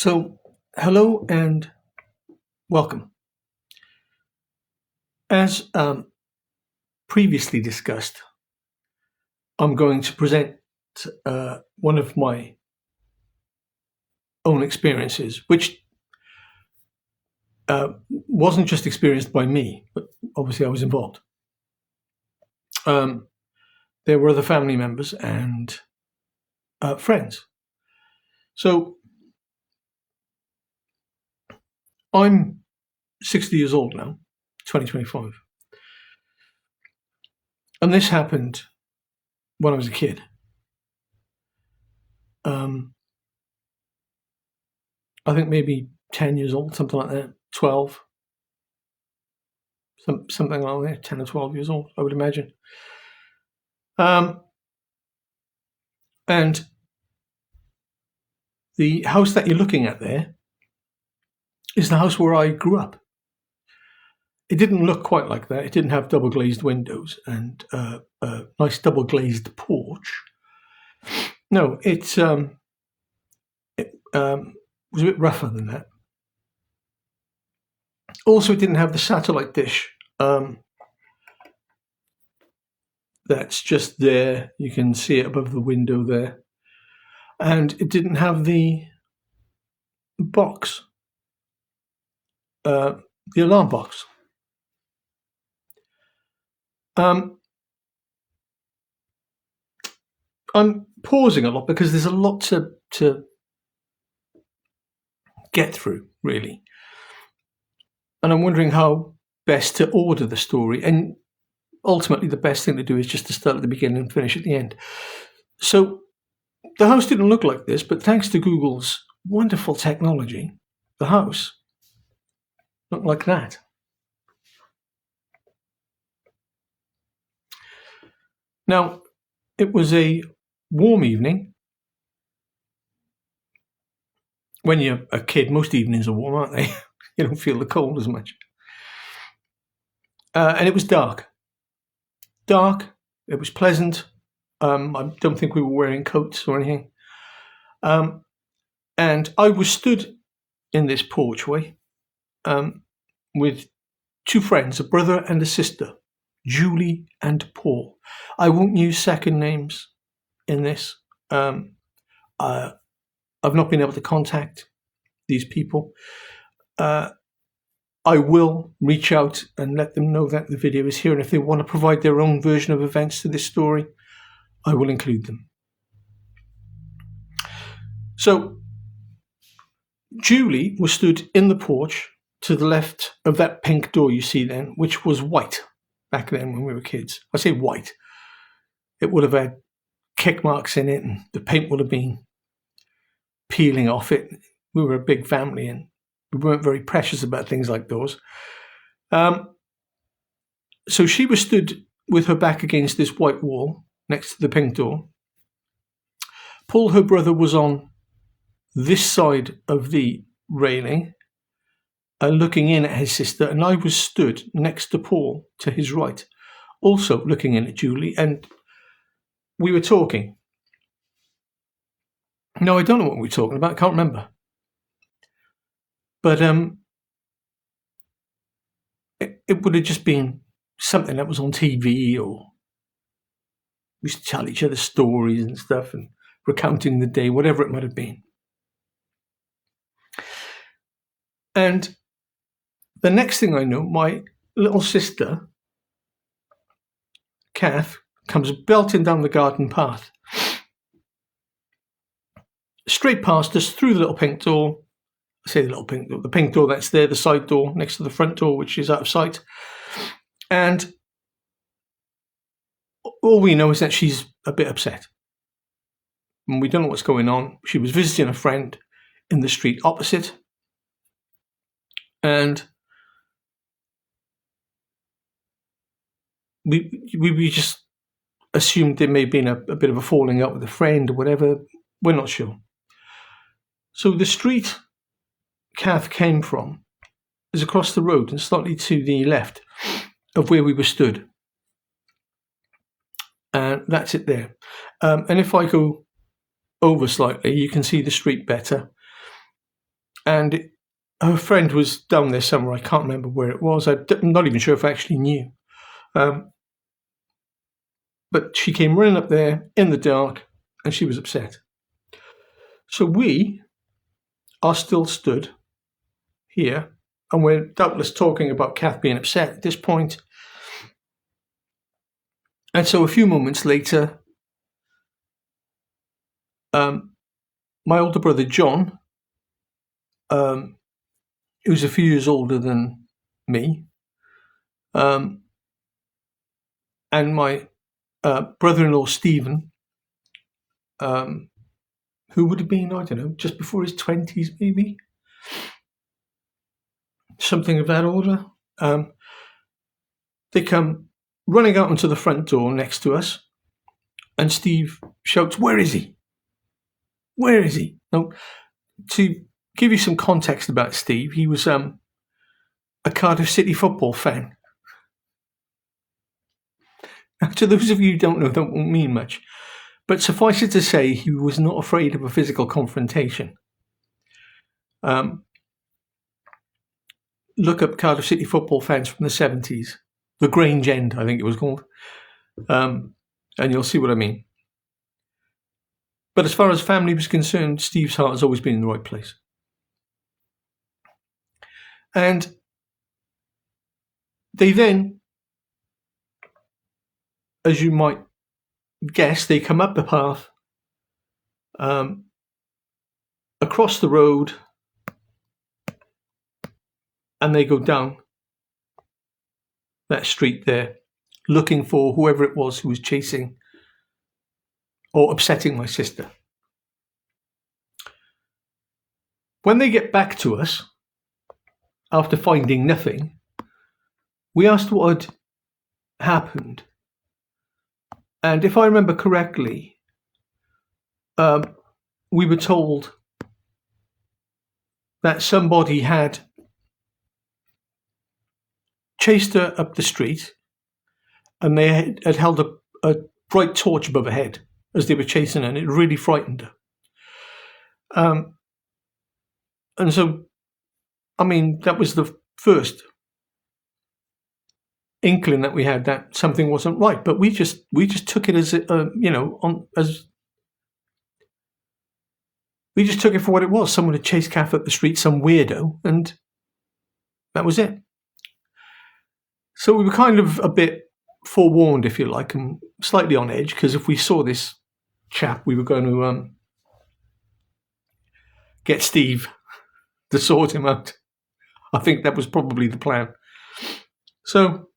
So, hello and welcome. As previously discussed, I'm going to present one of my own experiences, which wasn't just experienced by me, but obviously I was involved. There were other family members and friends. So, I'm 60 years old now, 2025. And this happened when I was a kid. I think maybe 10 years old, something like that, 12, something like that, 10 or 12 years old, I would imagine. And the house that you're looking at there is the house where I grew up. It didn't look quite like that. It didn't have double glazed windows and a nice double glazed porch. No, it was a bit rougher than that. Also, it didn't have the satellite dish that's just there. You can see it above the window there. And it didn't have the box, the alarm box. I'm pausing a lot because there's a lot to get through, really. And I'm wondering how best to order the story. And ultimately, the best thing to do is just to start at the beginning and finish at the end. So the house didn't look like this, but thanks to Google's wonderful technology, the house looked like that. Now, it was a warm evening. When you're a kid, most evenings are warm, aren't they? You don't feel the cold as much. And it was dark. It was pleasant. I don't think we were wearing coats or anything. And I was stood in this porchway with two friends, a brother and a sister, Julie and Paul. I won't use second names in this. I've not been able to contact these people. I will reach out and let them know that the video is here, and if they want to provide their own version of events to this story, I will include them. So, Julie was stood in the porch to the left of that pink door you see then, which was white back then when we were kids. I say white. It would have had kick marks in it, and the paint would have been peeling off it. We were a big family, and we weren't very precious about things like those. So she was stood with her back against this white wall next to the pink door. Paul, her brother, was on this side of the railing, looking in at his sister, and I was stood next to Paul to his right, also looking in at Julie, and we were talking. No, I don't know what we were talking about. I can't remember. But it would have just been something that was on TV, or we used to tell each other stories and stuff and recounting the day, whatever it might have been. And the next thing I know, my little sister, Kath, comes belting down the garden path, straight past us through the little pink door. I say the pink door that's there, the side door next to the front door, which is out of sight. And all we know is that she's a bit upset. And we don't know what's going on. She was visiting a friend in the street opposite. And we just assumed there may have been a bit of a falling out with a friend or whatever. We're not sure. So the street Kath came from is across the road and slightly to the left of where we were stood. And that's it there. And if I go over slightly, you can see the street better. and her friend was down there somewhere. I can't remember where it was. I'm not even sure if I actually knew. But she came running up there in the dark, and she was upset. So we are still stood here, and we're doubtless talking about Kath being upset at this point. And so a few moments later, my older brother John, who's a few years older than me, and my brother-in-law Stephen, who would have been, I don't know, just before his 20s maybe, something of that order. They come running out onto the front door next to us, and Steve shouts, "Where is he? Where is he?" Now, to give you some context about Steve, he was a Cardiff City football fan. Now, to those of you who don't know, that won't mean much. But suffice it to say, he was not afraid of a physical confrontation. Look up Cardiff City football fans from the 70s. The Grange End, I think it was called. And you'll see what I mean. But as far as family was concerned, Steve's heart has always been in the right place. And they then, as you might guess, they come up the path, across the road, and they go down that street there, looking for whoever it was who was chasing or upsetting my sister. When they get back to us, after finding nothing, we asked what had happened. And if I remember correctly, we were told that somebody had chased her up the street, and they had held a bright torch above her head as they were chasing her, and it really frightened her. And so, I mean, that was the first inkling that we had that something wasn't right. But we just took it as we just took it for what it was. Someone had chased Kath up the street, some weirdo, and that was it. So we were kind of a bit forewarned, if you like, and slightly on edge, because if we saw this chap, we were going to get Steve to sort him out. I think that was probably the plan. So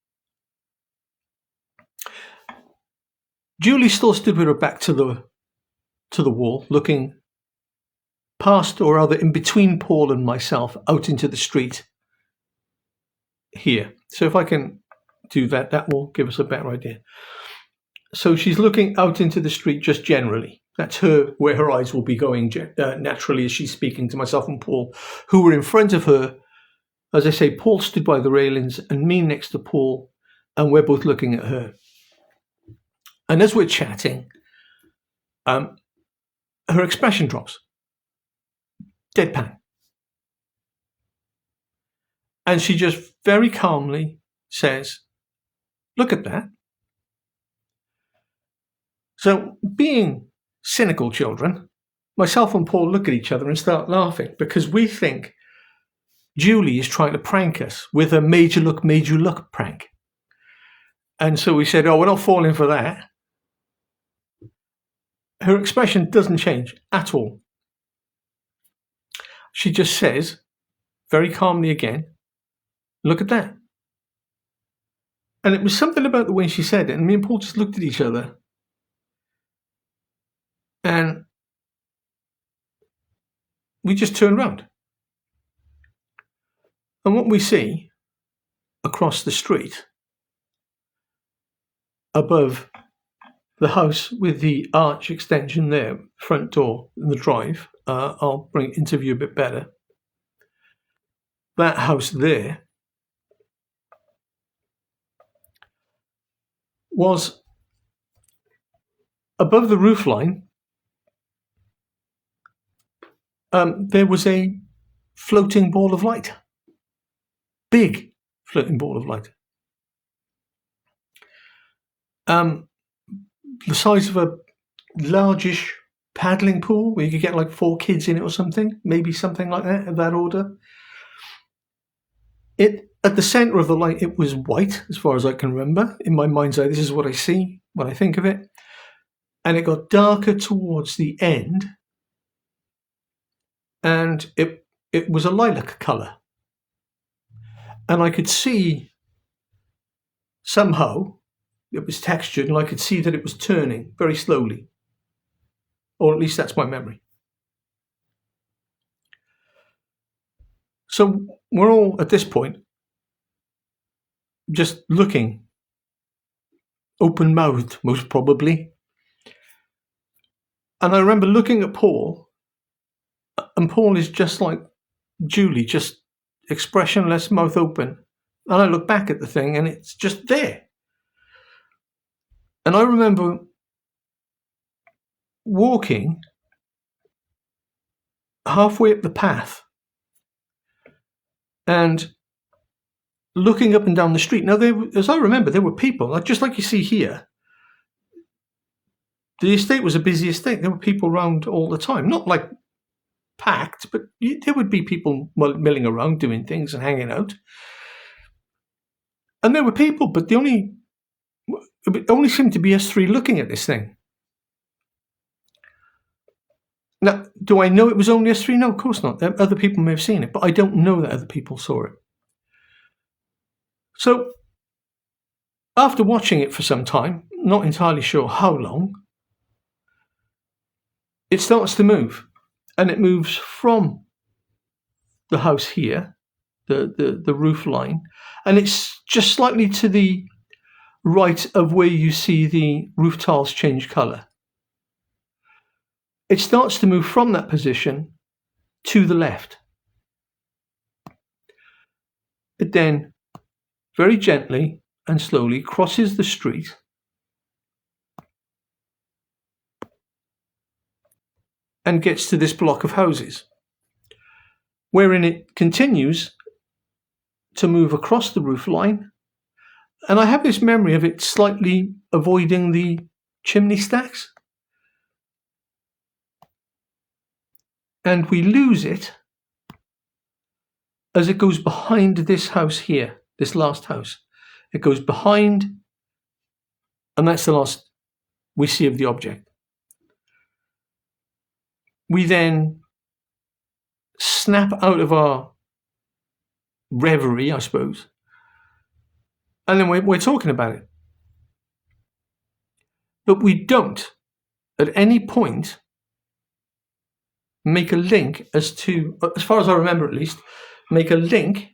Julie still stood with her back to the wall, looking past, or rather in between Paul and myself, out into the street here. So if I can do that, that will give us a better idea. So she's looking out into the street just generally. That's where her eyes will be going naturally as she's speaking to myself and Paul, who were in front of her. As I say, Paul stood by the railings and me next to Paul, and we're both looking at her. And as we're chatting, her expression drops. Deadpan. And she just very calmly says, "Look at that." So, being cynical children, myself and Paul look at each other and start laughing because we think Julie is trying to prank us with a made you look prank. And so we said, "Oh, we're not falling for that." Her expression doesn't change at all. She just says, very calmly again, "Look at that." And it was something about the way she said it, and me and Paul just looked at each other. And we just turned around. And what we see across the street, above the house with the arch extension there, front door and the drive, I'll bring it into view a bit better. That house there was above the roofline. There was a floating ball of light. Big floating ball of light. The size of a largish paddling pool where you could get like 4 kids in it or something, maybe something like that, of that order. At the center of the light, it was white, as far as I can remember. In my mind's eye, this is what I see when I think of it. And it got darker towards the end, and it was a lilac color. And I could see somehow it was textured, and I could see that it was turning very slowly. Or at least that's my memory. So we're all, at this point, just looking, open-mouthed, most probably. And I remember looking at Paul, and Paul is just like Julie, just expressionless, mouth open. And I look back at the thing, and it's just there. And I remember walking halfway up the path and looking up and down the street. Now, as I remember, there were people, just like you see here. The estate was a busy estate. There were people around all the time. Not like packed, but there would be people milling around doing things and hanging out. And there were people, but it only seemed to be us 3 looking at this thing. Now, do I know it was only us 3? No, of course not. Other people may have seen it, but I don't know that other people saw it. So, after watching it for some time, not entirely sure how long, it starts to move. And it moves from the house here, the roof line, and it's just slightly to the right of where you see the roof tiles change colour. It starts to move from that position to the left. It then very gently and slowly crosses the street and gets to this block of houses, wherein it continues to move across the roof line. And I have this memory of it slightly avoiding the chimney stacks. And we lose it as it goes behind this house here, this last house. It goes behind, and that's the last we see of the object. We then snap out of our reverie, I suppose, and then we're talking about it. But we don't, at any point, make a link as far as I remember at least, make a link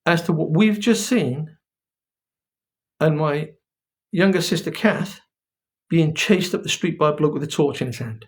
as to what we've just seen and my younger sister Kath being chased up the street by a bloke with a torch in his hand.